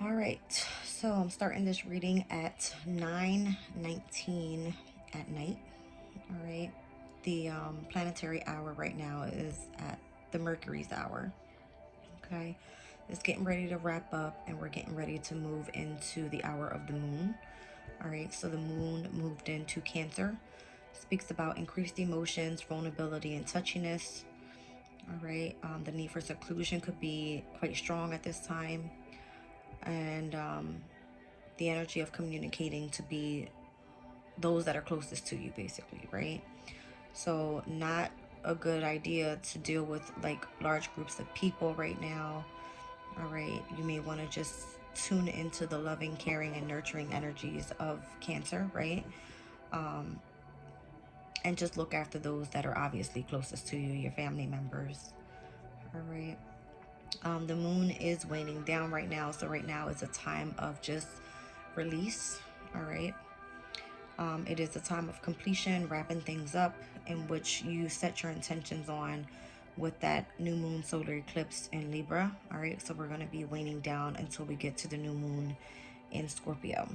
All right, so I'm starting this reading at 9:19 at night. All right, the planetary hour right now is at the Mercury's hour. Okay, it's getting ready to wrap up, and we're getting ready to move into the hour of the moon. All right, so the moon moved into Cancer, speaks about increased emotions, vulnerability, and touchiness. All right, the need for seclusion could be quite strong at this time, and the energy of communicating to be those that are closest to you, basically, right? So not a good idea to deal with like large groups of people right now. All right, you may want to just tune into the loving, caring, and nurturing energies of Cancer, right? um, and just look after those that are obviously closest to you, your family members. All right. The moon is waning down right now, so right now is a time of just release. All right. It is a time of completion, wrapping things up, in which you set your intentions on with that new moon solar eclipse in Libra. All right, so we're going to be waning down until we get to the new moon in Scorpio.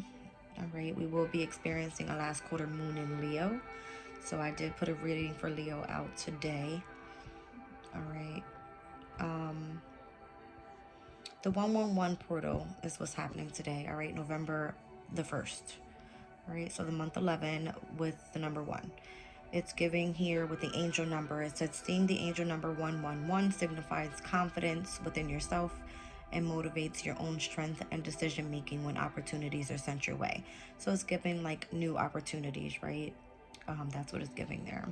All right, we will be experiencing a last quarter moon in Leo. So I did put a reading for Leo out today. All right. The 111 portal is what's happening today. All right, November the 1st. All right, so the month 11 with the number 1. It's giving here with the angel number. It says seeing the angel number 111 signifies confidence within yourself and motivates your own strength and decision making when opportunities are sent your way. So it's giving like new opportunities, right? That's what it's giving there.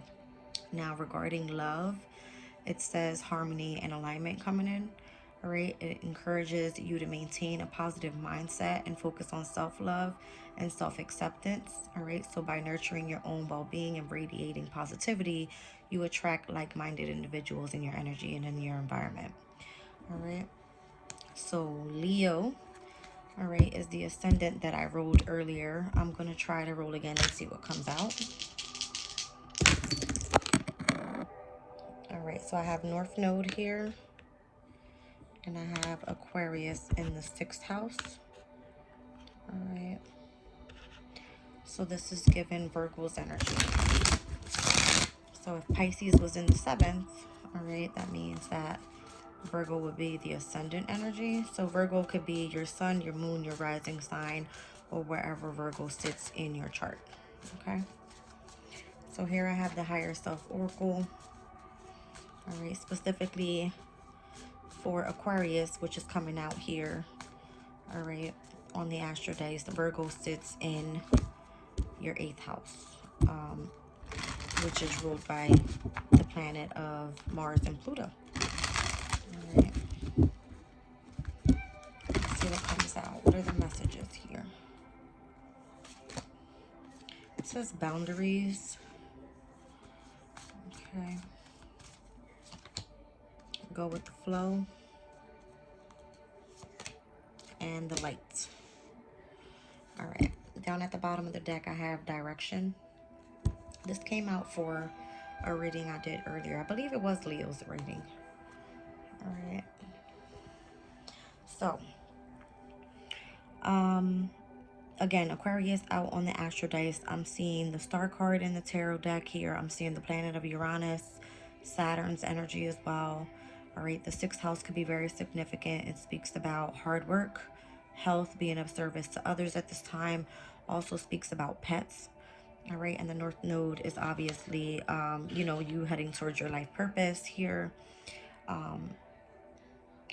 Now, regarding love, it says harmony and alignment coming in. All right, it encourages you to maintain a positive mindset and focus on self-love and self-acceptance. All right, so by nurturing your own well-being and radiating positivity, you attract like-minded individuals in your energy and in your environment. All right, so Leo, all right, is the ascendant that I rolled earlier. I'm going to try to roll again and see what comes out. All right, so I have North Node here, and I have Aquarius in the 6th house. All right, so this is given Virgo's energy. So if Pisces was in the 7th, all right, that means that Virgo would be the ascendant energy. So Virgo could be your sun, your moon, your rising sign, or wherever Virgo sits in your chart. Okay, so here I have the higher self oracle. All right, specifically for Aquarius, which is coming out here. All right, on the astro days, the Virgo sits in your 8th house, which is ruled by the planet of Mars and Pluto. All right, let's see what comes out. What are the messages here? It says boundaries. Okay, go with the flow and the light. All right, down at the bottom of the deck I have direction. This came out for a reading I did earlier. I believe it was Leo's reading. All right, so again, Aquarius out on the astro dice. I'm seeing the star card in the tarot deck here. I'm seeing the planet of Uranus, Saturn's energy as well. All right, the 6th house could be very significant. It speaks about hard work, health, being of service to others at this time. Also speaks about pets. All right, and the North Node is obviously, you know, you heading towards your life purpose here.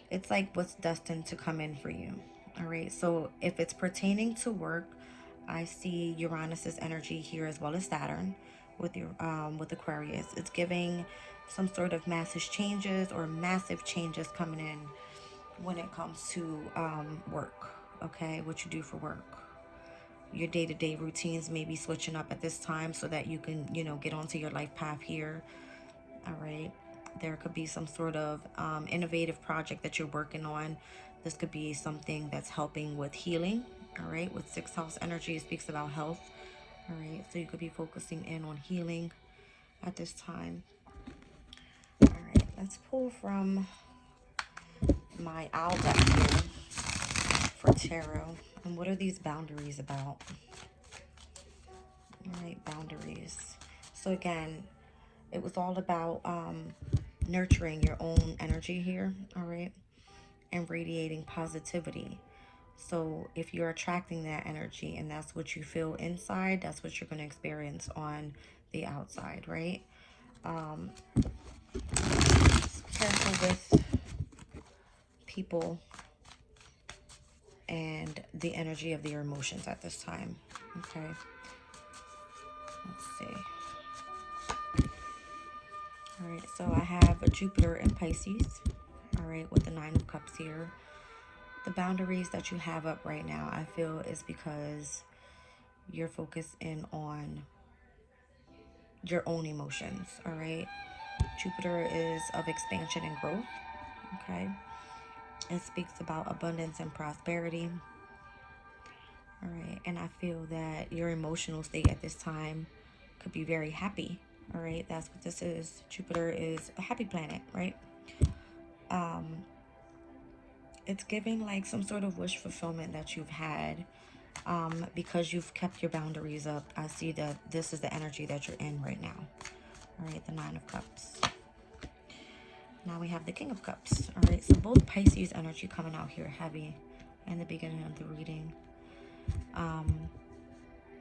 It's like what's destined to come in for you. All right, so if it's pertaining to work, I see Uranus's energy here as well as Saturn with your with Aquarius. It's giving some sort of massive changes or massive changes coming in when it comes to work. Okay, what you do for work. Your day-to-day routines may be switching up at this time so that you can, you know, get onto your life path here. All right, there could be some sort of innovative project that you're working on. This could be something that's helping with healing. All right, with 6th house energy, it speaks about health. All right, so you could be focusing in on healing at this time. All right, let's pull from my owl deck here for tarot. And what are these boundaries about? All right, boundaries. So again, it was all about nurturing your own energy here, all right, and radiating positivity. So if you're attracting that energy and that's what you feel inside, that's what you're going to experience on the outside, right? Careful with people and the energy of your emotions at this time, okay? Let's see. All right, so I have a Jupiter in Pisces, all right, with the Nine of Cups here. The boundaries that you have up right now, I feel, is because you're focused in on your own emotions, all right? Jupiter is of expansion and growth, okay? It speaks about abundance and prosperity, all right? And I feel that your emotional state at this time could be very happy, all right? That's what this is. Jupiter is a happy planet, right? It's giving like some sort of wish fulfillment that you've had because you've kept your boundaries up. I see that this is the energy that you're in right now. All right, the Nine of Cups. Now we have the King of Cups. All right, so both Pisces energy coming out here heavy in the beginning of the reading.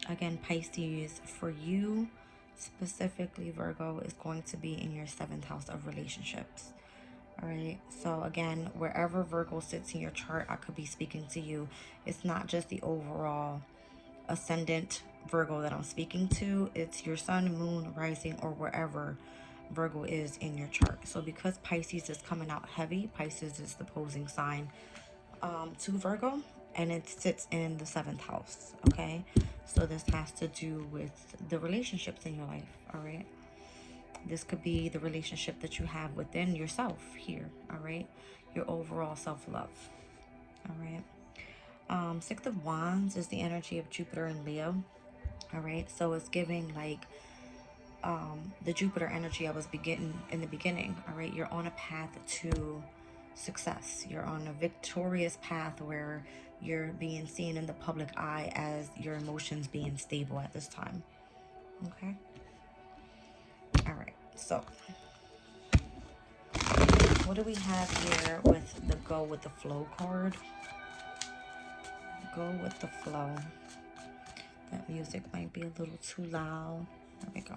Again, Pisces, for you specifically, Virgo, is going to be in your 7th house of relationships. All right, so again, wherever Virgo sits in your chart, I could be speaking to you. It's not just the overall ascendant Virgo that I'm speaking to. It's your sun, moon, rising, or wherever Virgo is in your chart. So because Pisces is coming out heavy, Pisces is the opposing sign to Virgo, and it sits in the 7th house, okay? So this has to do with the relationships in your life, all right? This could be the relationship that you have within yourself here, all right? Your overall self-love, all right? 6 of Wands is the energy of Jupiter and Leo, all right? So it's giving like the Jupiter energy I was in the beginning, all right? You're on a path to success. You're on a victorious path where you're being seen in the public eye as your emotions being stable at this time, okay? All right, so what do we have here with the Go with the Flow card? Go with the flow. That music might be a little too loud. There we go.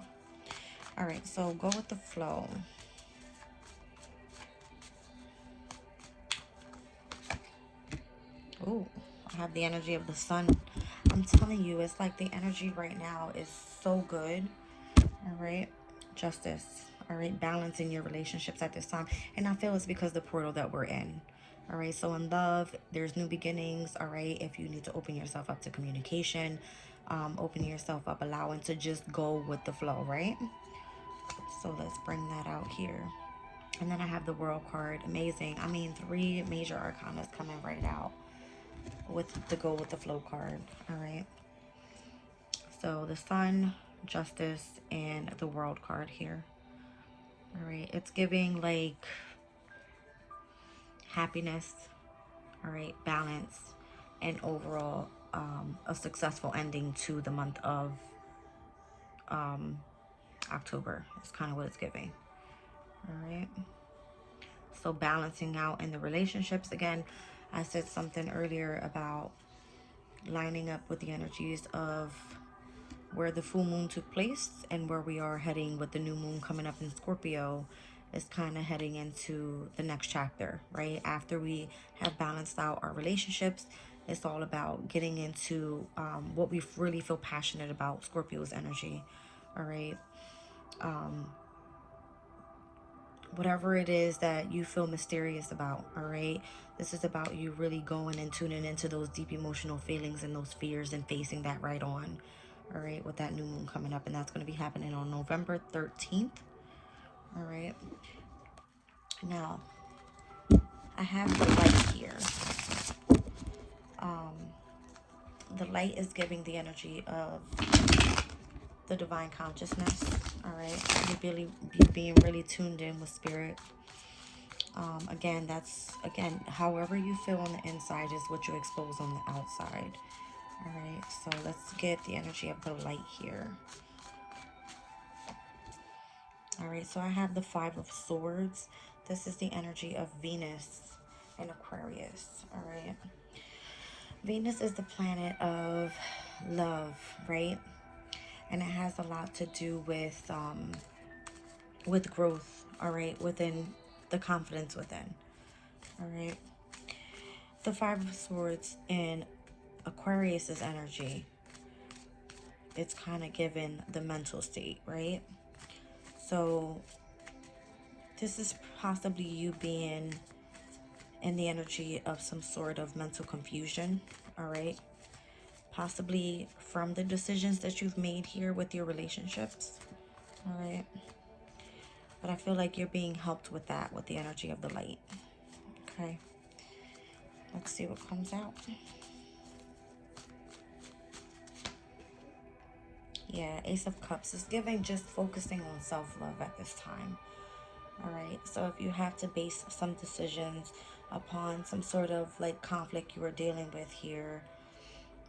All right, so go with the flow. Ooh, I have the energy of the sun. I'm telling you, it's like the energy right now is so good. All right, justice. All right, balancing your relationships at this time. And I feel it's because the portal that we're in. All right, so in love, there's new beginnings. All right, if you need to open yourself up to communication, open yourself up, allowing to just go with the flow, right? So let's bring that out here. And then I have the World card. Amazing. I mean, 3 major arcanas coming right out with the Go with the Flow card. All right. So the Sun, Justice, and the World card here. All right. It's giving like happiness. All right. Balance, and overall a successful ending to the month of October. It's kind of what it's giving. All right. So balancing out in the relationships. Again, I said something earlier about lining up with the energies of where the full moon took place and where we are heading with the new moon coming up in Scorpio. Is kind of heading into the next chapter, right? After we have balanced out our relationships, it's all about getting into what we really feel passionate about, Scorpio's energy, all right? Whatever it is that you feel mysterious about, all right? This is about you really going and tuning into those deep emotional feelings and those fears and facing that right on, all right, with that new moon coming up. And that's going to be happening on November 13th, all right? Now, I have the light here. The light is giving the energy of the divine consciousness, all right? You're being really tuned in with spirit. Again, that's, again, however you feel on the inside is what you expose on the outside. All right, so let's get the energy of the light here. All right, so I have the Five of Swords. This is the energy of Venus and Aquarius. All right, Venus is the planet of love, right? And it has a lot to do with growth. All right, within the confidence within. All right, the Five of Swords in Aquarius's energy. It's kind of given the mental state, right? So this is possibly you being in the energy of some sort of mental confusion, all right? Possibly from the decisions that you've made here with your relationships, all right? But I feel like you're being helped with that, with the energy of the light, okay? Let's see what comes out. Yeah, Ace of Cups is giving just focusing on self-love at this time. All right, so if you have to base some decisions upon some sort of like conflict you are dealing with here,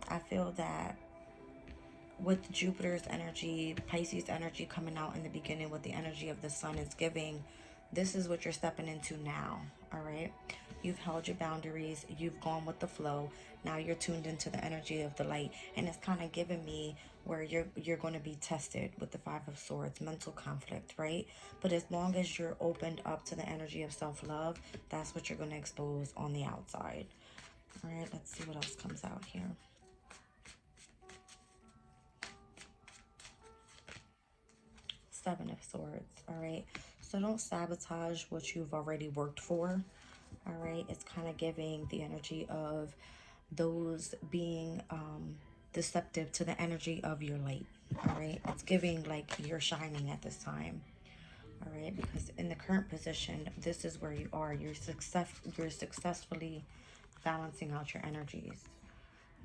I feel that with Jupiter's energy, Pisces energy coming out in the beginning with the energy of the sun is giving, this is what you're stepping into now, all right? You've held your boundaries, you've gone with the flow. Now you're tuned into the energy of the light, and it's kind of giving me where you're going to be tested with the Five of Swords, mental conflict, right? But as long as you're opened up to the energy of self-love, that's what you're going to expose on the outside. All right, let's see what else comes out here. Seven of Swords, all right? So don't sabotage what you've already worked for, all right? It's kind of giving the energy of those being deceptive to the energy of your light, all right? It's giving like you're shining at this time, all right? Because in the current position, this is where you are. You're successfully balancing out your energies.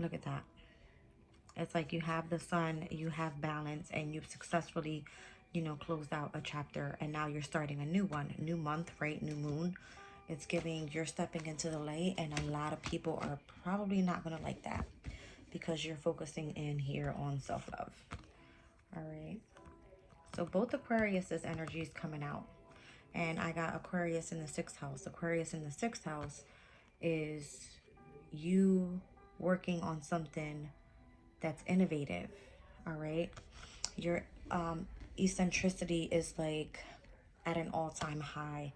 Look at that. It's like you have the sun, you have balance, and you've successfully, you know, closed out a chapter, and now you're starting a new one, new month, right? New moon. It's giving you're stepping into the light, and a lot of people are probably not going to like that because you're focusing in here on self-love. All right. So both Aquarius's energies coming out. And I got Aquarius in the 6th house. Aquarius in the 6th house is you working on something that's innovative, all right? Your eccentricity is like at an all-time high,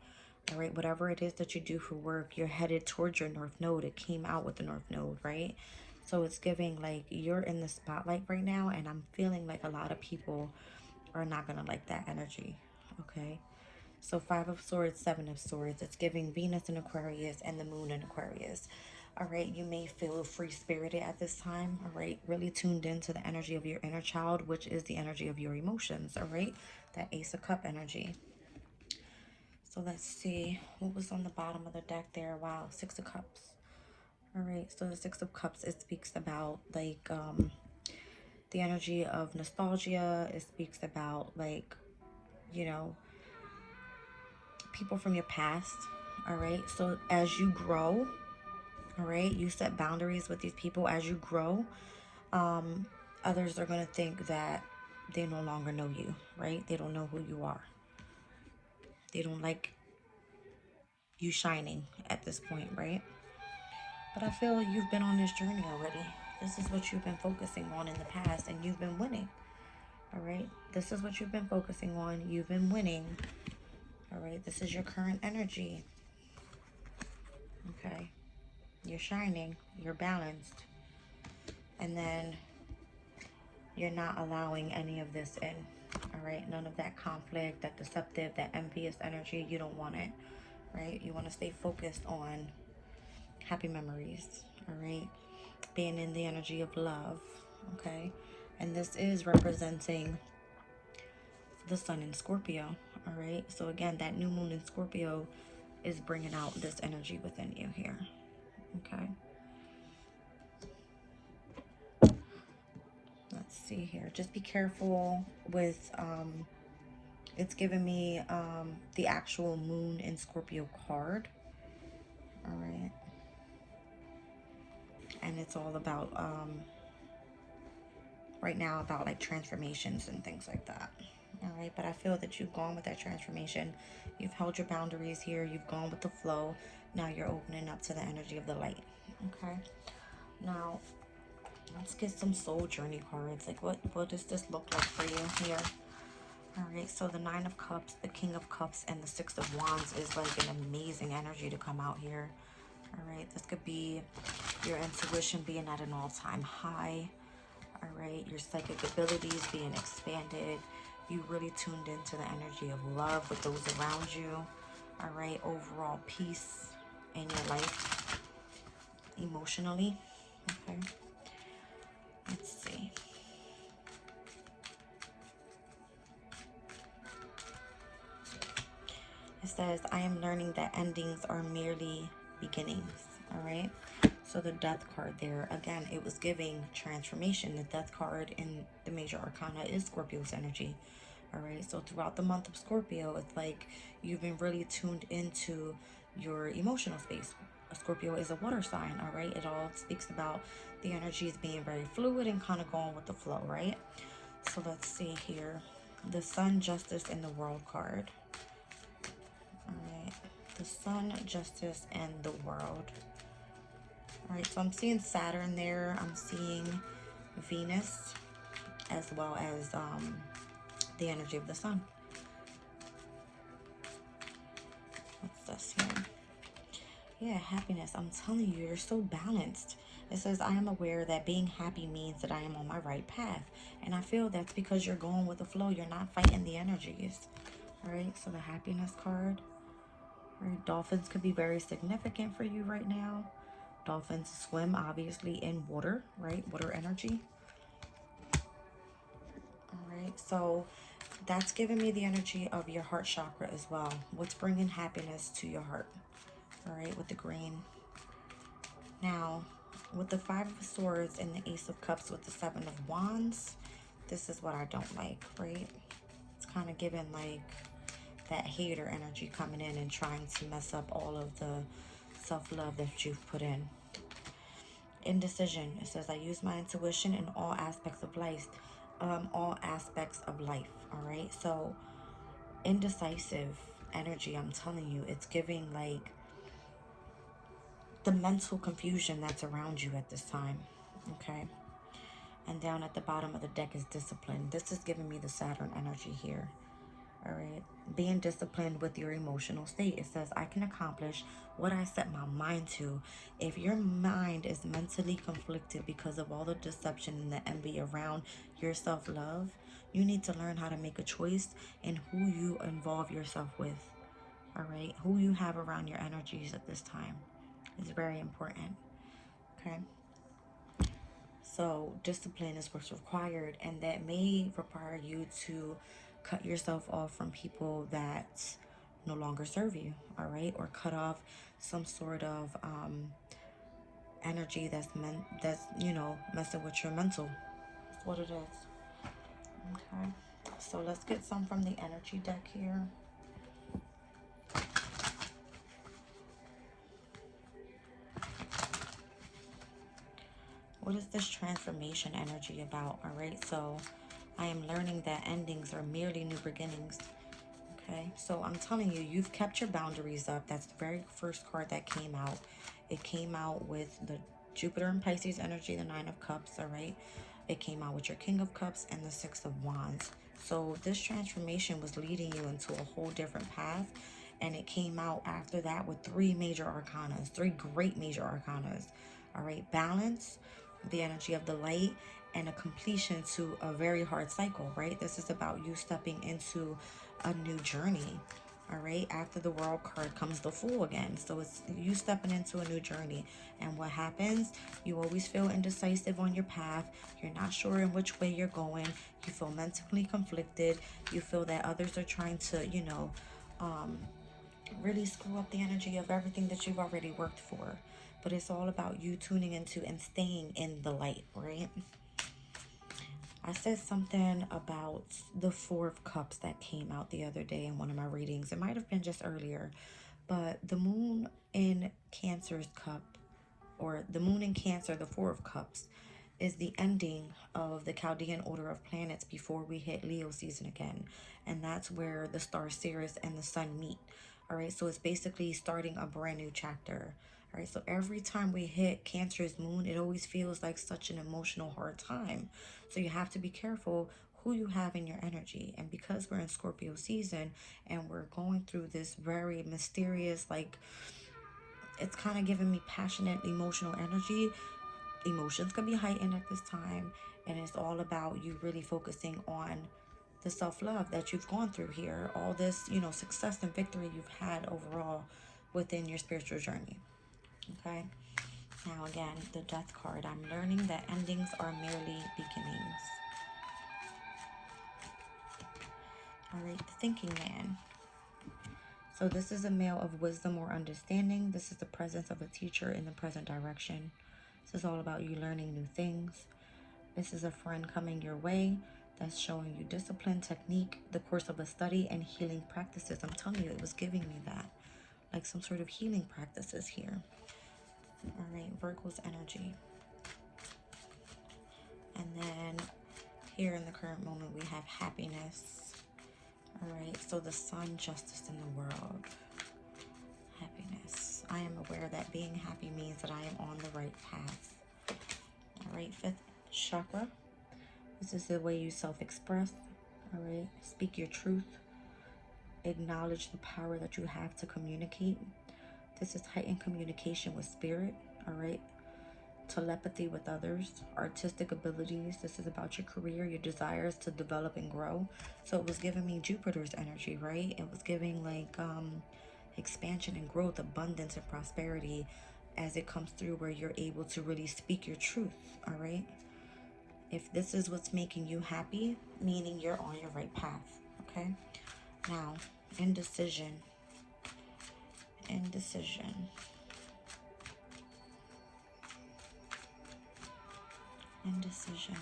all right? Whatever it is that you do for work, you're headed towards your North Node. It came out with the North Node, right? So it's giving like you're in the spotlight right now, and I'm feeling like a lot of people are not gonna like that energy, okay? So Five of Swords, Seven of Swords. It's giving Venus in Aquarius and the Moon in Aquarius. All right, you may feel free-spirited at this time. All right, really tuned into the energy of your inner child, which is the energy of your emotions. All right, that Ace of Cup energy. So let's see what was on the bottom of the deck there. Wow, Six of Cups. All right, so the Six of Cups, it speaks about like the energy of nostalgia. It speaks about like, you know, people from your past. All right, so as you grow, all right, you set boundaries with these people. As you grow, others are going to think that they no longer know you, right? They don't know who you are. They don't like you shining at this point, right? But I feel you've been on this journey already. This is what you've been focusing on in the past, and you've been winning. All right, this is what you've been focusing on. You've been winning. All right, this is your current energy. Okay, you're shining, you're balanced, and then you're not allowing any of this in. All right, none of that conflict, that deceptive, that envious energy. You don't want it, right? You want to stay focused on happy memories, all right? Being in the energy of love, okay? And this is representing the sun in Scorpio, all right? So again, that new moon in Scorpio is bringing out this energy within you here, okay? Let's see here. Just be careful with It's giving me the actual moon in Scorpio card. All right. And it's all about, right now, about like transformations and things like that. All right. But I feel that you've gone with that transformation. You've held your boundaries here. You've gone with the flow. Now you're opening up to the energy of the light. Okay. Now, let's get some soul journey cards. Like, what does this look like for you here? All right, so the Nine of Cups, the King of Cups, and the Six of Wands is like an amazing energy to come out here. All right, this could be your intuition being at an all-time high. All right, your psychic abilities being expanded. You really tuned into the energy of love with those around you. All right, overall peace in your life, emotionally. Okay, let's see. It says, I am learning that endings are merely beginnings. All right. So the death card there, again, it was giving transformation. The death card in the major arcana is Scorpio's energy. All right. So throughout the month of Scorpio, it's like you've been really tuned into your emotional space. Scorpio is a water sign. All right. It all speaks about the energies being very fluid and kind of going with the flow. Right. So let's see here. The Sun, Justice, and the World card. All right, the Sun, Justice, and the World. All right, so I'm seeing Saturn there. I'm seeing Venus, as well as the energy of the Sun. What's this here? Yeah, happiness. I'm telling you, you're so balanced. It says, I am aware that being happy means that I am on my right path. And I feel that's because you're going with the flow. You're not fighting the energies. All right, so the happiness card. Right, dolphins could be very significant for you right now. Dolphins swim obviously in water, right? Water energy. All right, so that's giving me the energy of your heart chakra as well. What's bringing happiness to your heart? All right, with the green. Now, with the Five of Swords and the Ace of Cups with the Seven of Wands, this is what I don't like, right? It's kind of giving like that hater energy coming in and trying to mess up all of the self-love that you've put in. Indecision. It says, I use my intuition in all aspects of life. All aspects of life. All right. So indecisive energy, I'm telling you, it's giving like the mental confusion that's around you at this time. Okay. And down at the bottom of the deck is discipline. This is giving me the Saturn energy here. All right. Being disciplined with your emotional state. It says, I can accomplish what I set my mind to. If your mind is mentally conflicted because of all the deception and the envy around your self-love, you need to learn how to make a choice in who you involve yourself with. All right. Who you have around your energies at this time is very important. Okay. So discipline is what's required, and that may require you to cut yourself off from people that no longer serve you, all right? Or cut off some sort of energy that's messing with your mental. That's what it is. Okay. So let's get some from the energy deck here. What is this transformation energy about? All right, so I am learning that endings are merely new beginnings. Okay, so I'm telling you, you've kept your boundaries up. That's the very first card that came out. It came out with the Jupiter and Pisces energy, the Nine of Cups, all right? It came out with your King of Cups and the Six of Wands. So this transformation was leading you into a whole different path. And it came out after that with three major arcanas, three great major arcanas. All right, balance, the energy of the light, and a completion to a very hard cycle, right? This is about you stepping into a new journey. All right, after the World card comes the Fool again. So it's you stepping into a new journey. And what happens? You always feel indecisive on your path. You're not sure in which way you're going. You feel mentally conflicted. You feel that others are trying to, really screw up the energy of everything that you've already worked for. But it's all about you tuning into and staying in the light, right? I said something about the Four of Cups that came out the other day in one of my readings. It might have been just earlier, but the moon in Cancer's cup, or the moon in Cancer, the Four of Cups, is the ending of the Chaldean order of planets before we hit Leo season again. And that's where the star Sirius and the sun meet. All right, so it's basically starting a brand new chapter. All right, so every time we hit Cancer's moon, it always feels like such an emotional hard time. So you have to be careful who you have in your energy. And because we're in Scorpio season and we're going through this very mysterious, like, it's kind of giving me passionate emotional energy. Emotions can be heightened at this time, and it's all about you really focusing on the self-love that you've gone through here, all this, success and victory you've had overall within your spiritual journey. Okay, now again, the Death card. I'm learning that endings are merely beginnings. All right, the Thinking Man. So this is a male of wisdom or understanding. This is the presence of a teacher in the present direction. This is all about you learning new things. This is a friend coming your way that's showing you discipline, technique, the course of a study, and healing practices. I'm telling you, it was giving me that. Like some sort of healing practices here. All right, Virgo's energy. And then here in the current moment, we have happiness. All right, so the sun, justice in the world. Happiness. I am aware that being happy means that I am on the right path. All right, fifth chakra. This is the way you self-express. All right, speak your truth. Acknowledge the power that you have to communicate. This is heightened communication with spirit. All right, telepathy with others, artistic abilities. This is about your career, your desires to develop and grow. So it was giving me Jupiter's energy, right? It was giving like expansion and growth, abundance and prosperity as it comes through, where you're able to really speak your truth. All right, if this is what's making you happy, meaning you're on your right path. Okay, now indecision. Indecision. Indecision.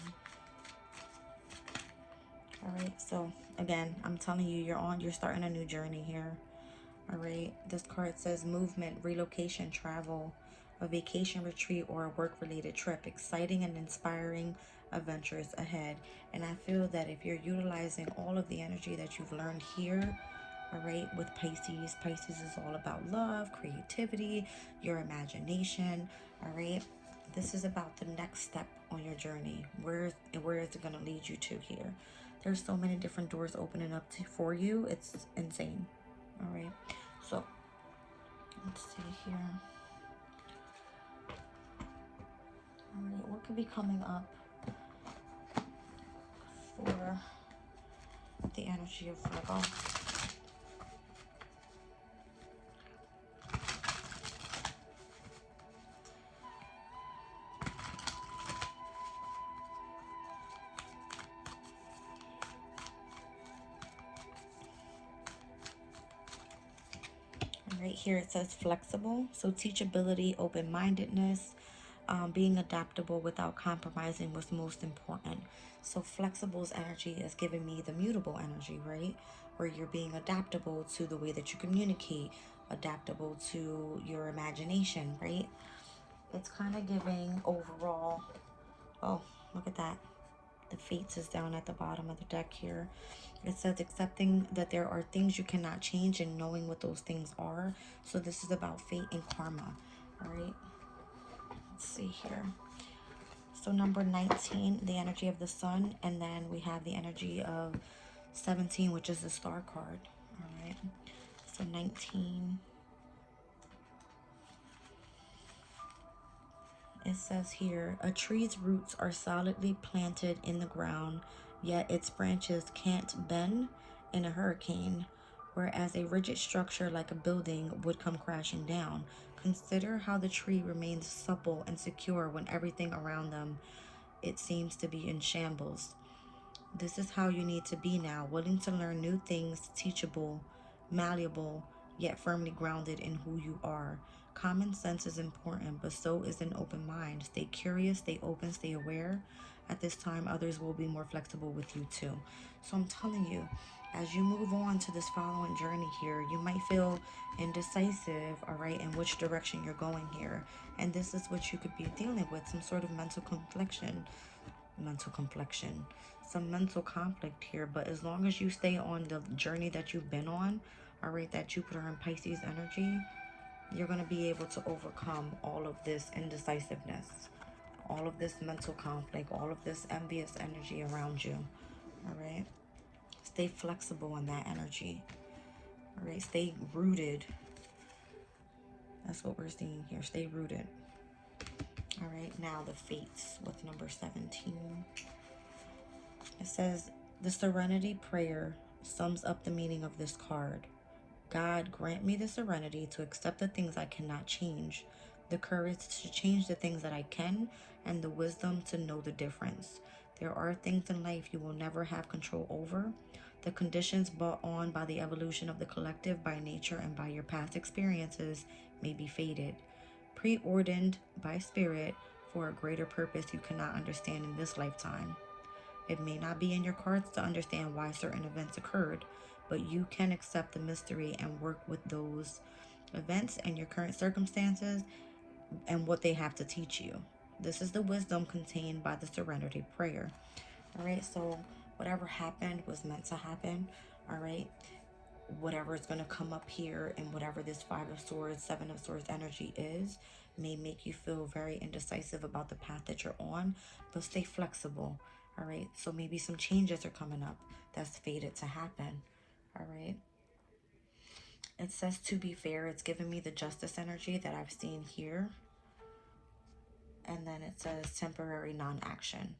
All right, so again, I'm telling you, you're starting a new journey here. All right, this card says movement, relocation, travel, a vacation retreat, or a work-related trip. Exciting and inspiring adventures ahead. And I feel that if you're utilizing all of the energy that you've learned here, all right, with Pisces, Pisces is all about love, creativity, your imagination. All right, this is about the next step on your journey. Where is it going to lead you to here? There's so many different doors opening up for you. It's insane. All right, so let's see here. All right, what could be coming up for the energy of Virgo? Right here it says flexible. So teachability, open-mindedness, being adaptable without compromising was most important. So flexible's energy is giving me the mutable energy, right? Where you're being adaptable to the way that you communicate, adaptable to your imagination, right? It's kind of giving overall, oh, look at that. The Fates is down at the bottom of the deck here. It says accepting that there are things you cannot change and knowing what those things are. So this is about fate and karma. All right. Let's see here. So number 19, the energy of the sun. And then we have the energy of 17, which is the star card. All right. So 19. It says here, a tree's roots are solidly planted in the ground, yet its branches can't bend in a hurricane, whereas a rigid structure like a building would come crashing down. Consider how the tree remains supple and secure when everything around them, it seems to be in shambles. This is how you need to be now, willing to learn new things, teachable, malleable, yet firmly grounded in who you are. Common sense is important, but so is an open mind. Stay curious, stay open, stay aware. at this time. Others will be more flexible with you too. So I'm telling you, as you move on to this following journey here, you might feel indecisive, all right, in which direction you're going here. And this is what you could be dealing with, some sort of some mental conflict here. But as long as you stay on the journey that you've been on, all right, that Jupiter and Pisces energy, you're going to be able to overcome all of this indecisiveness, all of this mental conflict, all of this envious energy around you. All right, stay flexible in that energy. All right, stay rooted. That's what we're seeing here. Stay rooted. All right, now the fates with number 17. It says, the Serenity Prayer sums up the meaning of this card. God, grant me the serenity to accept the things I cannot change, the courage to change the things that I can, and the wisdom to know the difference. There are things in life you will never have control over. The conditions brought on by the evolution of the collective, by nature, and by your past experiences may be fated, preordained by spirit for a greater purpose you cannot understand in this lifetime. It may not be in your cards to understand why certain events occurred, but you can accept the mystery and work with those events and your current circumstances and what they have to teach you. This is the wisdom contained by the Serenity Prayer. All right, so whatever happened was meant to happen. All right, whatever is going to come up here and whatever this Five of Swords, Seven of Swords energy is, may make you feel very indecisive about the path that you're on, but stay flexible. All right, so maybe some changes are coming up that's fated to happen. All right, it says, to be fair, it's giving me the Justice energy that I've seen here. And then it says temporary non-action.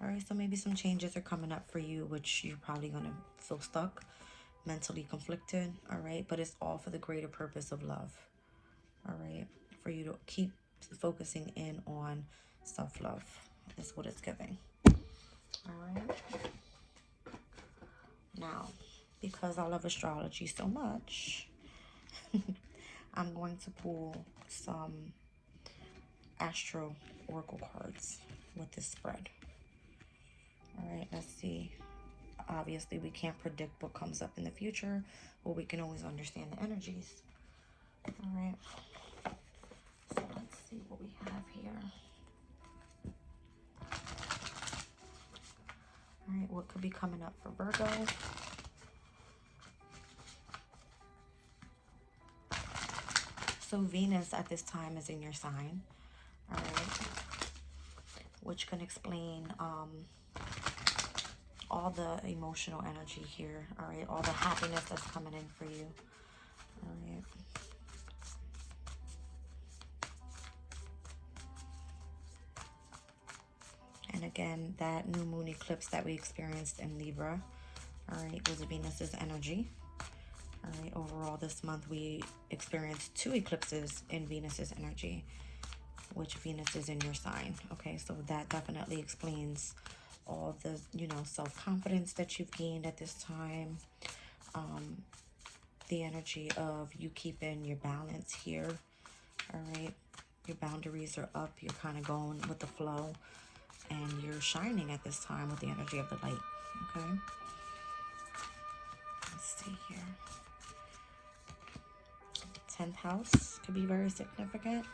All right, so maybe some changes are coming up for you, which you're probably going to feel stuck, mentally conflicted. All right, but it's all for the greater purpose of love. All right, for you to keep focusing in on self-love is what it's giving. All right, now, because I love astrology so much, I'm going to pull some astro oracle cards with this spread. All right, let's see. Obviously, we can't predict what comes up in the future, but we can always understand the energies. All right, so let's see what we have here. All right, what could be coming up for Virgo? So Venus at this time is in your sign, all right, which can explain all the emotional energy here, all right, all the happiness that's coming in for you, all right. And again, that new moon eclipse that we experienced in Libra, all right, was Venus's energy. All right, overall this month we experienced 2 eclipses in Venus's energy, which Venus is in your sign. Okay, so that definitely explains all the, you know, self-confidence that you've gained at this time. The energy of you keeping your balance here. All right, your boundaries are up. You're kind of going with the flow, and you're shining at this time with the energy of the light. Okay, let's see here. 10th house could be very significant.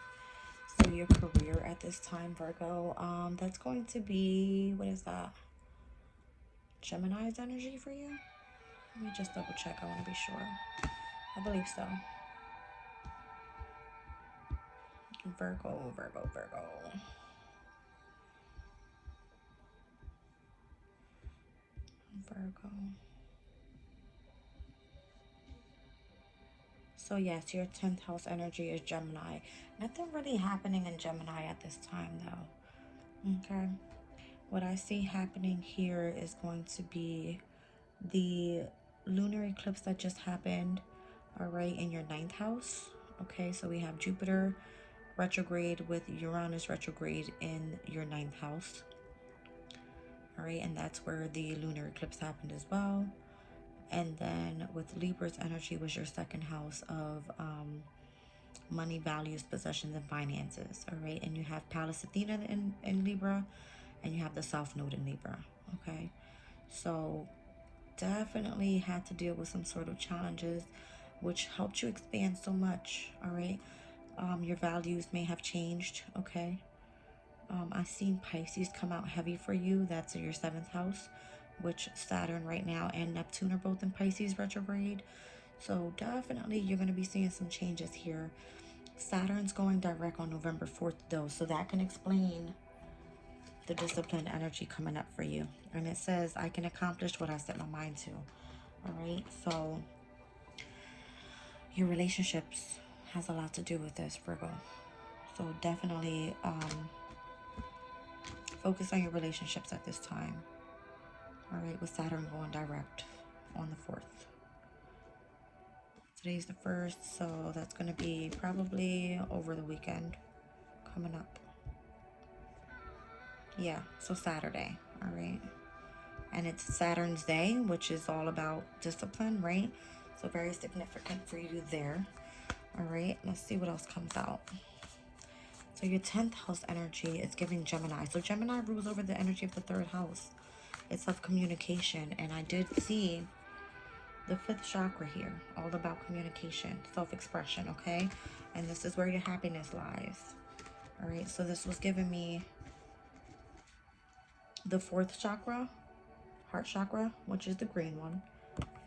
So your career at this time, Virgo, that's going to be, what is that? Gemini's energy for you? Let me just double check. I want to be sure. I believe so. Virgo, Virgo, Virgo. Virgo. So yes, your 10th house energy is Gemini. Nothing really happening in Gemini at this time though. Okay. What I see happening here is going to be the lunar eclipse that just happened, all right, in your 9th house. Okay, so we have Jupiter retrograde with Uranus retrograde in your 9th house. All right, and that's where the lunar eclipse happened as well. And then with Libra's energy was your 2nd house of money, values, possessions, and finances. All right, and you have Pallas Athena in Libra, and you have the South Node in Libra, okay? So definitely had to deal with some sort of challenges, which helped you expand so much, all right? Your values may have changed, okay? I've seen Pisces come out heavy for you. That's in your 7th house, which Saturn right now and Neptune are both in Pisces retrograde. So definitely you're going to be seeing some changes here. Saturn's going direct on November 4th though, so that can explain the disciplined energy coming up for you. And it says, I can accomplish what I set my mind to. All right, so your relationships has a lot to do with this, Virgo. So definitely focus on your relationships at this time. All right, with Saturn going direct on the 4th. Today's the 1st, so that's going to be probably over the weekend coming up. Yeah, so Saturday, all right? And it's Saturn's day, which is all about discipline, right? So very significant for you there. All right, let's see what else comes out. So your 10th house energy is giving Gemini. So Gemini rules over the energy of the 3rd house. It's of communication. And I did see the 5th chakra here, all about communication, self-expression, okay? And this is where your happiness lies. All right, so this was giving me the 4th chakra, heart chakra, which is the green one,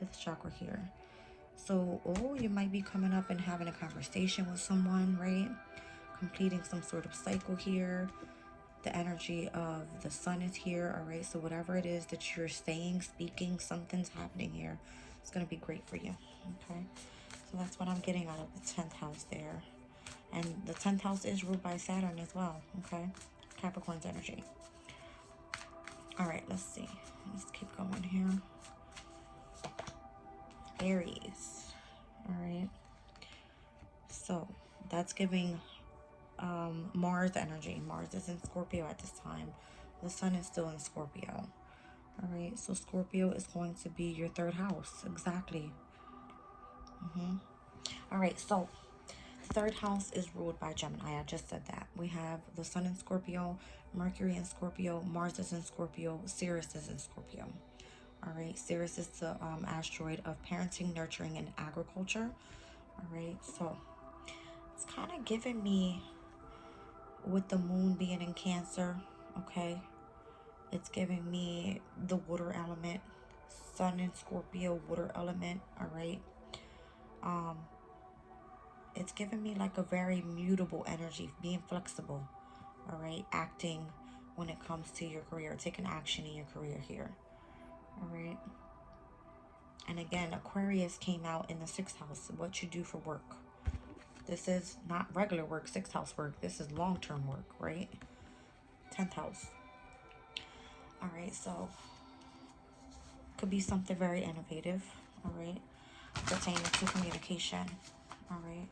5th chakra here. So, oh, you might be coming up and having a conversation with someone, right? Completing some sort of cycle here. The energy of the sun is here, all right? So whatever it is that you're saying, speaking, something's happening here. It's going to be great for you, okay? So that's what I'm getting out of the 10th house there. And the 10th house is ruled by Saturn as well, okay? Capricorn's energy. All right, let's see. Let's keep going here. Aries. All right. So that's giving Mars energy. Mars is in Scorpio at this time. The sun is still in Scorpio. All right. So Scorpio is going to be your 3rd house. Exactly. All right. So 3rd house is ruled by Gemini. I just said that. We have the sun in Scorpio, Mercury in Scorpio, Mars is in Scorpio, Sirius is in Scorpio. All right. Sirius is the asteroid of parenting, nurturing, and agriculture. All right. So it's kind of giving me, with the moon being in Cancer, okay, it's giving me the water element, sun in Scorpio, water element. All right. It's giving me like a very mutable energy, being flexible, all right, acting when it comes to your career, taking action in your career here, all right. And again, Aquarius came out in the 6th house, what you do for work. This is not regular work, 6th house work. This is long-term work, right? 10th house. All right, so could be something very innovative, all right, pertaining to communication, all right.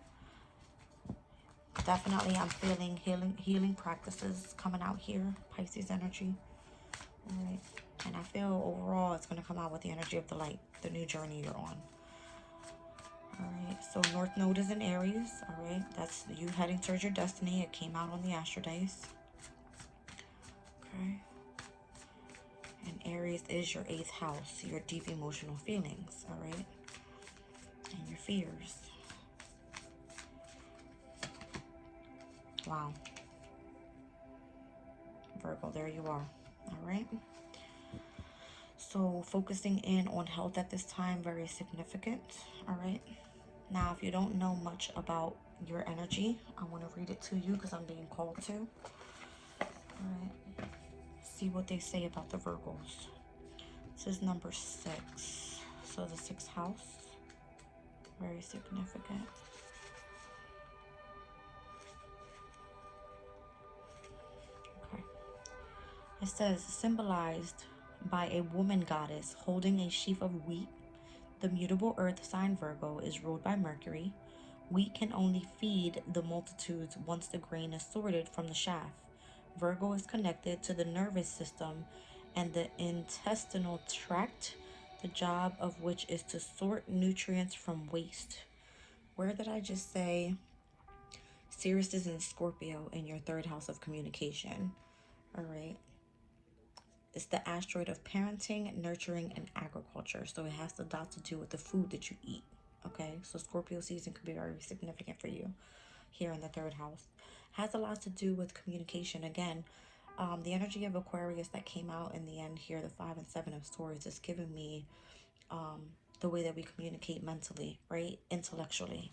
Definitely I'm feeling healing practices coming out here, Pisces energy, all right. And I feel overall it's going to come out with the energy of the light, the new journey you're on. All right, so North Node is in Aries, all right. That's you heading towards your destiny. It came out on the Astro Days. Okay. And Aries is your 8th house, your deep emotional feelings, all right, and your fears. Wow. Virgo, there you are, all right. So focusing in on health at this time, very significant, all right. Now, if you don't know much about your energy, I want to read it to you because I'm being called to, all right. See what they say about the Virgos. This is number 6, so the 6th house, very significant. Okay. It says, symbolized by a woman goddess holding a sheaf of wheat, the mutable earth sign Virgo is ruled by Mercury. Wheat can only feed the multitudes once the grain is sorted from the chaff. Virgo is connected to the nervous system and the intestinal tract, the job of which is to sort nutrients from waste. Where did I just say Sirius is in Scorpio in your 3rd house of communication? All right. It's the asteroid of parenting, nurturing, and agriculture. So it has a lot to do with the food that you eat. Okay, so Scorpio season could be very significant for you here in the third house. Has a lot to do with communication. Again, the energy of Aquarius that came out in the end here, the 5 and 7 of Swords, is giving me the way that we communicate mentally, right? Intellectually.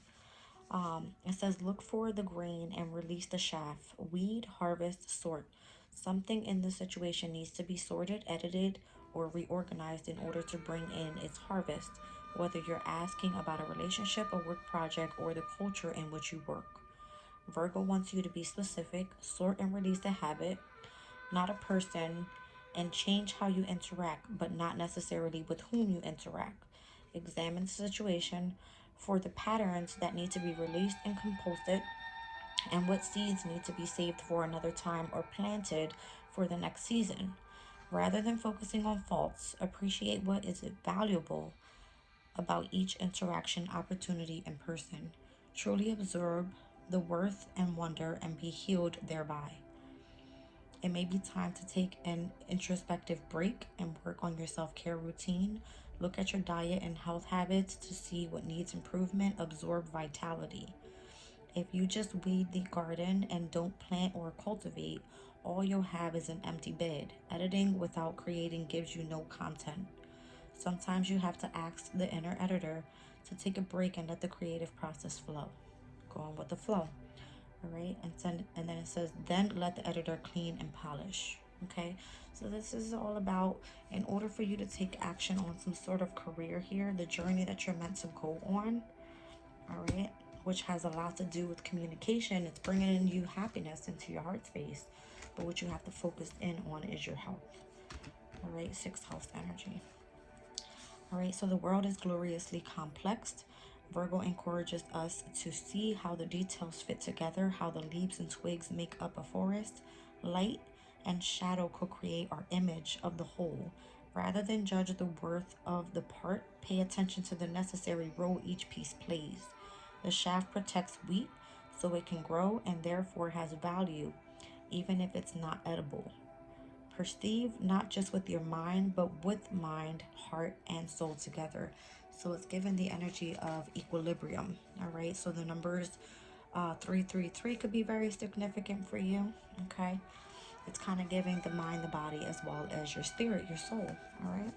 It says, look for the grain and release the shaft. Weed, harvest, sort. Something in the situation needs to be sorted, edited, or reorganized in order to bring in its harvest, whether you're asking about a relationship, a work project, or the culture in which you work. Virgo wants you to be specific, sort and release the habit, not a person, and change how you interact, but not necessarily with whom you interact. Examine the situation for the patterns that need to be released and composted, and what seeds need to be saved for another time or planted for the next season. Rather than focusing on faults, appreciate what is valuable about each interaction, opportunity, and person. Truly observe the worth and wonder and be healed thereby. It may be time to take an introspective break and work on your self-care routine. Look at your diet and health habits to see what needs improvement. Absorb vitality. If you just weed the garden and don't plant or cultivate, all you'll have is an empty bed. Editing without creating gives you no content. Sometimes you have to ask the inner editor to take a break and let the creative process flow. Go on with the flow. All right, and then it says, then let the editor clean and polish. Okay, so this is all about, in order for you to take action on some sort of career here, the journey that you're meant to go on, all right, which has a lot to do with communication. It's bringing in you happiness into your heart space, but what you have to focus in on is your health. All right, sixth house energy. All right, so the world is gloriously complex. Virgo encourages us to see how the details fit together, how the leaves and twigs make up a forest. Light and shadow co-create our image of the whole. Rather than judge the worth of the part, pay attention to the necessary role each piece plays. The shaft protects wheat so it can grow and therefore has value, even if it's not edible. Perceive not just with your mind, but with mind, heart, and soul together. So it's given the energy of equilibrium. All right. So the numbers 333 could be very significant for you. Okay. It's kind of giving the mind, the body, as well as your spirit, your soul. All right.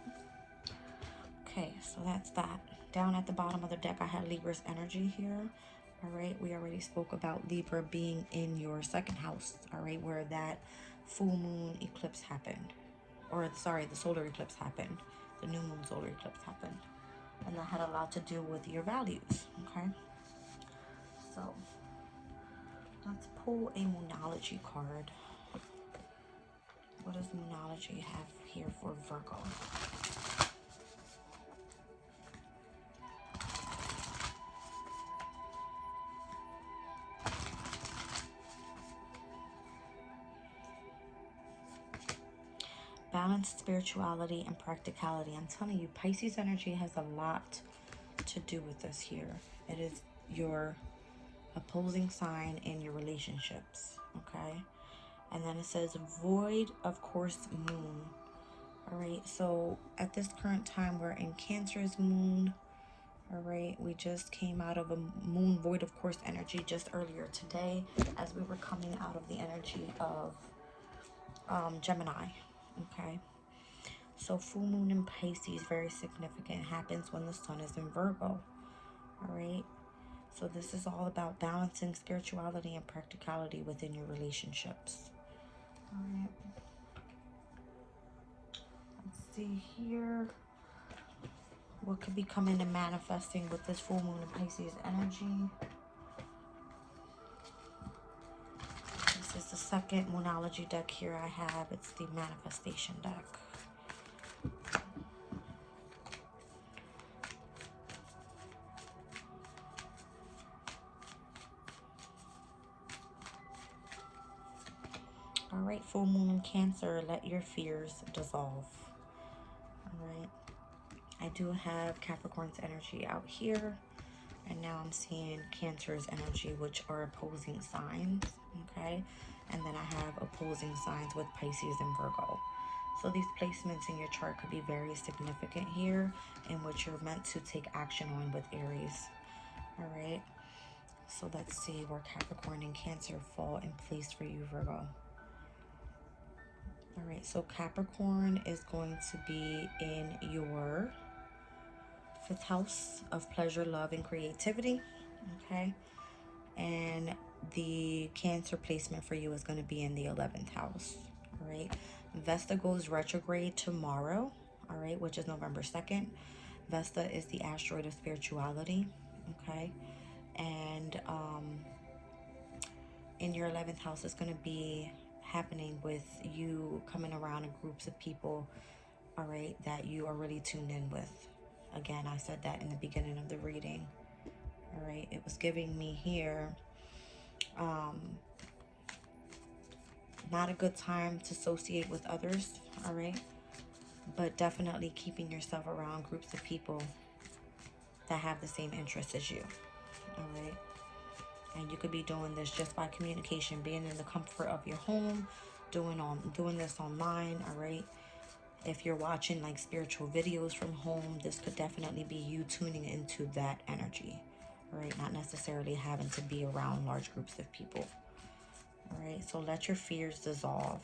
Okay. So that's that. Down at the bottom of the deck, I had Libra's energy here. All right. We already spoke about Libra being in your second house. All right. Where that full moon eclipse happened, or sorry, the solar eclipse happened, the new moon solar eclipse happened, and that had a lot to do with your values. Okay, so let's pull a moonology card. What does moonology have here for Virgo? Balanced spirituality and practicality. I'm telling you, Pisces energy has a lot to do with this here. It is your opposing sign in your relationships, okay? And then it says void of course moon. All right, so at this current time we're in Cancer's moon. All right, we just came out of a moon void of course energy just earlier today as we were coming out of the energy of Gemini. Okay, so full moon in Pisces, very significant, happens when the sun is in Virgo. All right, so this is all about balancing spirituality and practicality within your relationships. All right, let's see here what could be coming and manifesting with this full moon in Pisces energy. This is the second moonology deck here I have. It's the manifestation deck. All right, full moon in Cancer, let your fears dissolve. All right, I do have Capricorn's energy out here, and now I'm seeing Cancer's energy, which are opposing signs. Okay, and then I have opposing signs with Pisces and Virgo. So these placements in your chart could be very significant here, in which you're meant to take action on with Aries. All right. So let's see where Capricorn and Cancer fall in place for you, Virgo. All right. So Capricorn is going to be in your 5th house of pleasure, love, and creativity. Okay. And the Cancer placement for you is going to be in the 11th house. All right. Vesta goes retrograde tomorrow. All right. Which is November 2nd. Vesta is the asteroid of spirituality. Okay. And in your 11th house, it's going to be happening with you coming around in groups of people, all right, that you are really tuned in with. Again, I said that in the beginning of the reading. All right. It was giving me here not a good time to associate with others, all right, but definitely keeping yourself around groups of people that have the same interests as you, all right. And you could be doing this just by communication, being in the comfort of your home, doing this online, all right. If you're watching like spiritual videos from home, this could definitely be you tuning into that energy, all right, not necessarily having to be around large groups of people. All right, so let your fears dissolve.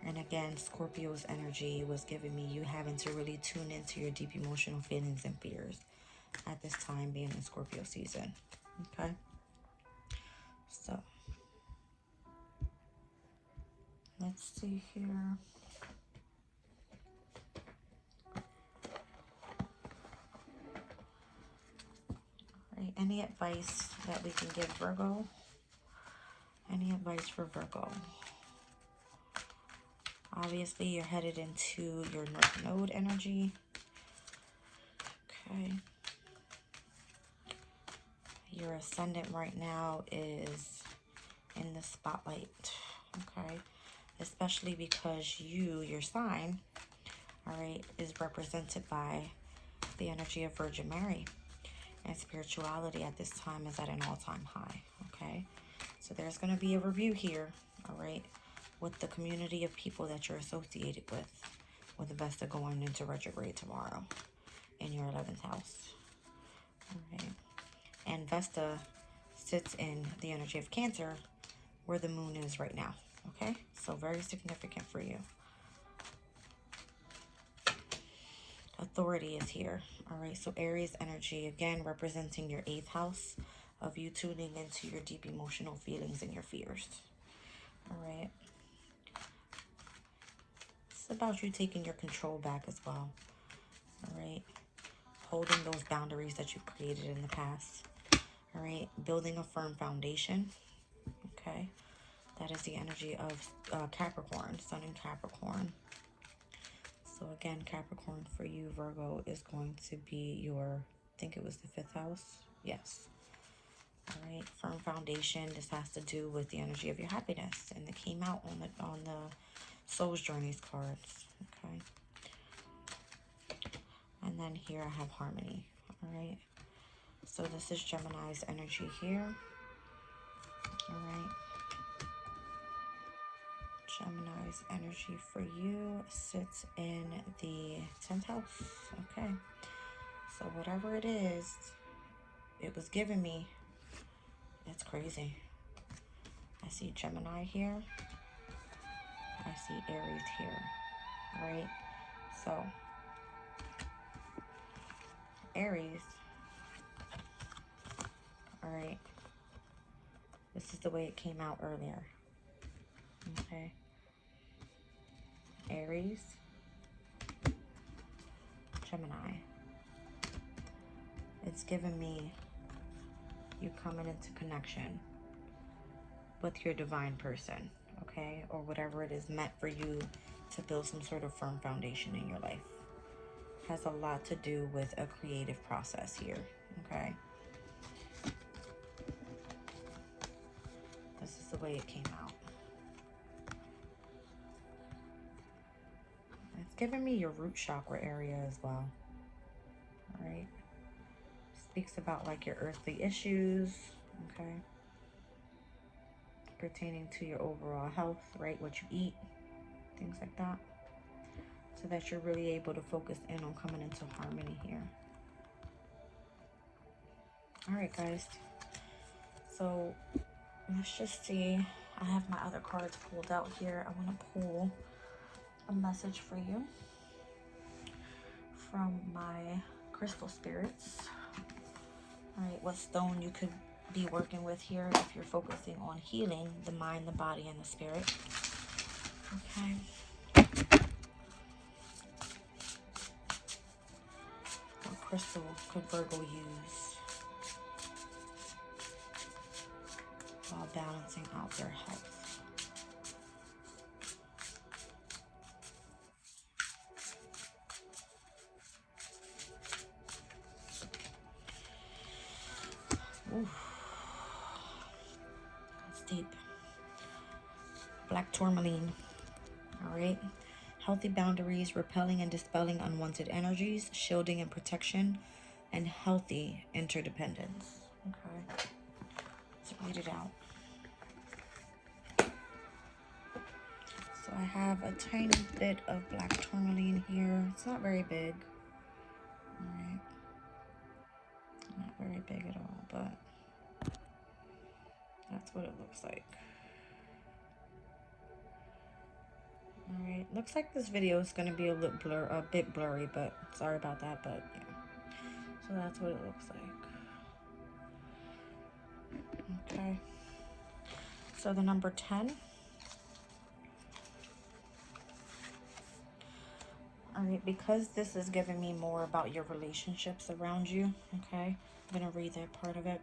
And again, Scorpio's energy was giving me you having to really tune into your deep emotional feelings and fears at this time, being in Scorpio season. Okay, so let's see here. All right, any advice that we can give Virgo? Any advice for Virgo? Obviously, you're headed into your North Node energy. Okay. Your ascendant right now is in the spotlight. Okay. Especially because your sign, all right, is represented by the energy of Virgin Mary. And spirituality at this time is at an all-time high. Okay. So there's going to be a review here, all right, with the community of people that you're associated with the Vesta going into retrograde tomorrow in your 11th house. All right. And Vesta sits in the energy of Cancer, where the moon is right now. Okay. So very significant for you. Authority is here. All right. So Aries energy, again, representing your 8th house of you tuning into your deep emotional feelings and your fears. All right. It's about you taking your control back as well. All right. Holding those boundaries that you've created in the past. All right. Building a firm foundation. Okay. That is the energy of Capricorn, Sun in Capricorn. So again, Capricorn for you, Virgo, is going to be your, I think it was the 5th house. Yes. All right. Firm foundation. This has to do with the energy of your happiness. And it came out on the Soul's Journeys cards. Okay. And then here I have harmony. All right. So this is Gemini's energy here. All right. Gemini's energy for you sits in the 10th house. Okay. So whatever it is, it was giving me. It's crazy. I see Gemini here. I see Aries here. All right. So Aries. All right. This is the way it came out earlier. Okay. Aries, Gemini. It's given me you coming into connection with your divine person, okay? Or whatever it is meant for you to build some sort of firm foundation in your life. Has a lot to do with a creative process here, okay? This is the way it came out. It's giving me your root chakra area as well, all right? Speaks about like your earthly issues, okay? Pertaining to your overall health, right? What you eat, things like that. so that you're really able to focus in on coming into harmony here. All right, guys. So let's just see. I have my other cards pulled out here. I want to pull a message for you from my crystal spirits. All right, what stone you could be working with here if you're focusing on healing the mind, the body, and the spirit. Okay. What crystal could Virgo use while balancing out their health? Ooh, that's deep. Black tourmaline. All right. Healthy boundaries, repelling and dispelling unwanted energies, shielding and protection, and healthy interdependence. Okay. Let's read it out. So I have a tiny bit of black tourmaline here. It's not very big. All right. Not very big at all, but that's what it looks like. All right. Looks like this video is going to be a bit blurry, but sorry about that. But yeah. So that's what it looks like. Okay. So the number 10. All right, because this is giving me more about your relationships around you, okay? I'm going to read that part of it.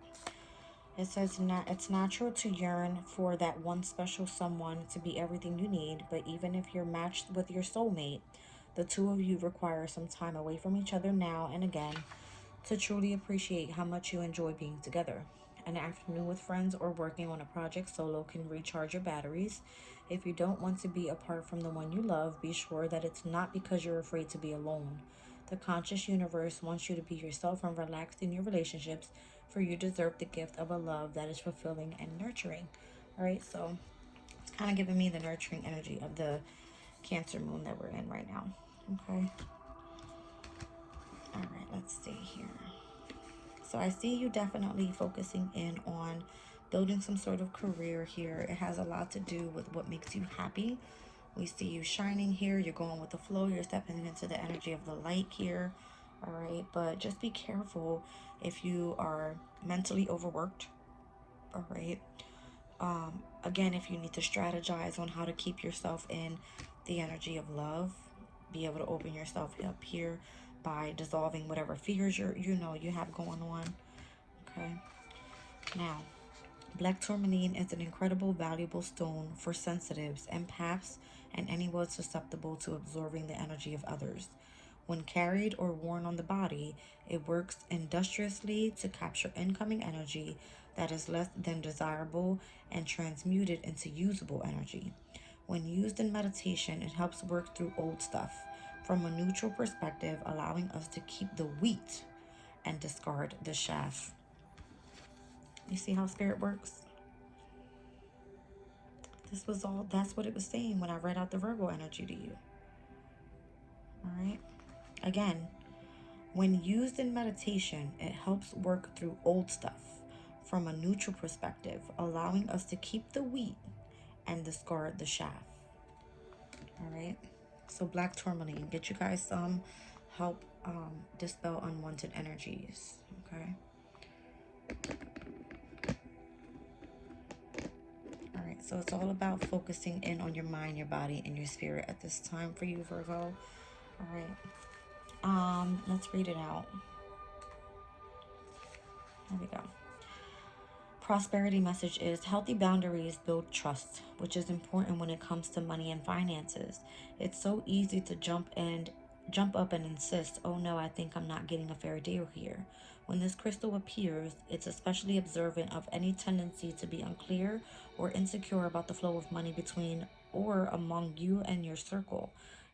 It says, it's natural to yearn for that one special someone to be everything you need, but even if you're matched with your soulmate, the two of you require some time away from each other now and again to truly appreciate how much you enjoy being together. An afternoon with friends or working on a project solo can recharge your batteries. If you don't want to be apart from the one you love, be sure that it's not because you're afraid to be alone. The conscious universe wants you to be yourself and relaxed in your relationships, for you deserve the gift of a love that is fulfilling and nurturing. All right, so it's kind of giving me the nurturing energy of the Cancer moon that we're in right now. Okay. All right, let's see here. So I see you definitely focusing in on building some sort of career here. It has a lot to do with what makes you happy. We see you shining here. You're going with the flow. You're stepping into the energy of the light here. All right. But just be careful if you are mentally overworked. All right. Again, if you need to strategize on how to keep yourself in the energy of love, be able to open yourself up here by dissolving whatever fears you have going on. Okay. Now, black tourmaline is an incredible, valuable stone for sensitives, empaths, and anyone susceptible to absorbing the energy of others. When carried or worn on the body, it works industriously to capture incoming energy that is less than desirable and transmute it into usable energy. When used in meditation, it helps work through old stuff from a neutral perspective, allowing us to keep the wheat and discard the chaff. You see how spirit works? That's what it was saying when I read out the Virgo energy to you. All right. Again, when used in meditation, it helps work through old stuff from a neutral perspective, allowing us to keep the wheat and discard the chaff. All right. So black tourmaline, get you guys some help dispel unwanted energies. Okay. All right. So it's all about focusing in on your mind, your body, and your spirit at this time for you, Virgo. All right. Let's read it out. There we go. Prosperity message is healthy boundaries build trust, which is important when it comes to money and finances. It's so easy to jump up and insist, "Oh no, I think I'm not getting a fair deal here." When this crystal appears, it's especially observant of any tendency to be unclear or insecure about the flow of money between or among you and your circle.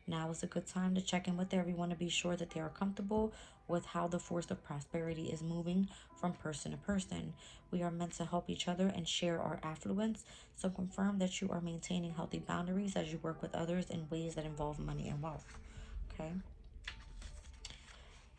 Now is a good time to check in with everyone to be sure that they are comfortable with how the force of prosperity is moving from person to person. We are meant to help each other and share our affluence, so confirm that you are maintaining healthy boundaries as you work with others in ways that involve money and wealth. Okay.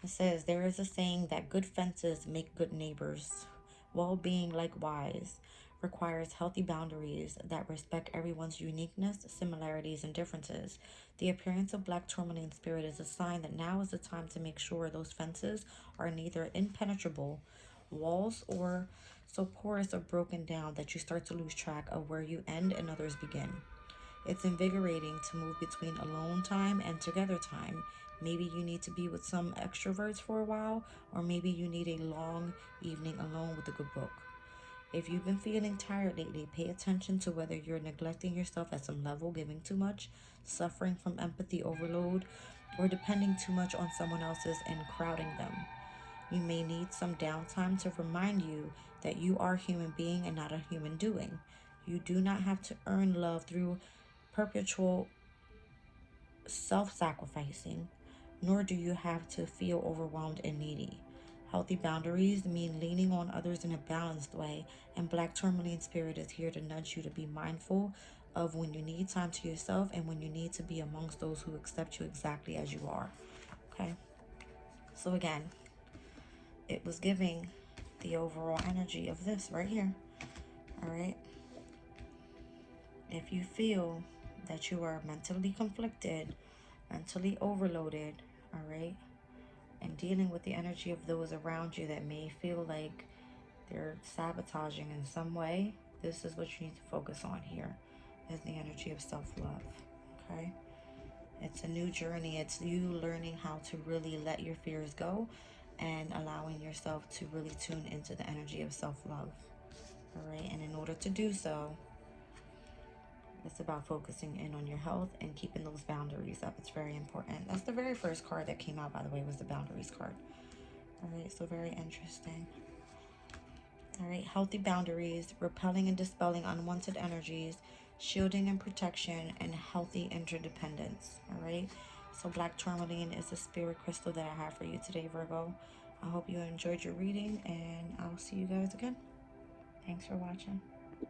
It says, there is a saying that good fences make good neighbors. Well-being, likewise, requires healthy boundaries that respect everyone's uniqueness, similarities, and differences. The appearance of black tourmaline spirit is a sign that now is the time to make sure those fences are neither impenetrable walls or so porous or broken down that you start to lose track of where you end and others begin. It's invigorating to move between alone time and together time. Maybe you need to be with some extroverts for a while, or maybe you need a long evening alone with a good book. If you've been feeling tired lately, pay attention to whether you're neglecting yourself at some level, giving too much, suffering from empathy overload, or depending too much on someone else's and crowding them. You may need some downtime to remind you that you are a human being and not a human doing. You do not have to earn love through perpetual self sacrificing, nor do you have to feel overwhelmed and needy. Healthy boundaries mean leaning on others in a balanced way, and Black Tourmaline Spirit is here to nudge you to be mindful of when you need time to yourself and when you need to be amongst those who accept you exactly as you are. Okay? So, again, it was giving the overall energy of this right here. All right? If you feel that you are mentally conflicted, mentally overloaded, all right, and dealing with the energy of those around you that may feel like they're sabotaging in some way, this is what you need to focus on here, is the energy of self-love. Okay, it's a new journey. It's you learning how to really let your fears go and allowing yourself to really tune into the energy of self-love. All right, and in order to do so, it's about focusing in on your health and keeping those boundaries up. It's very important. That's the very first card that came out, by the way, was the boundaries card. All right, so very interesting. All right, healthy boundaries, repelling and dispelling unwanted energies, shielding and protection, and healthy interdependence. All right, so black tourmaline is the spirit crystal that I have for you today, Virgo. I hope you enjoyed your reading, and I'll see you guys again. Thanks for watching.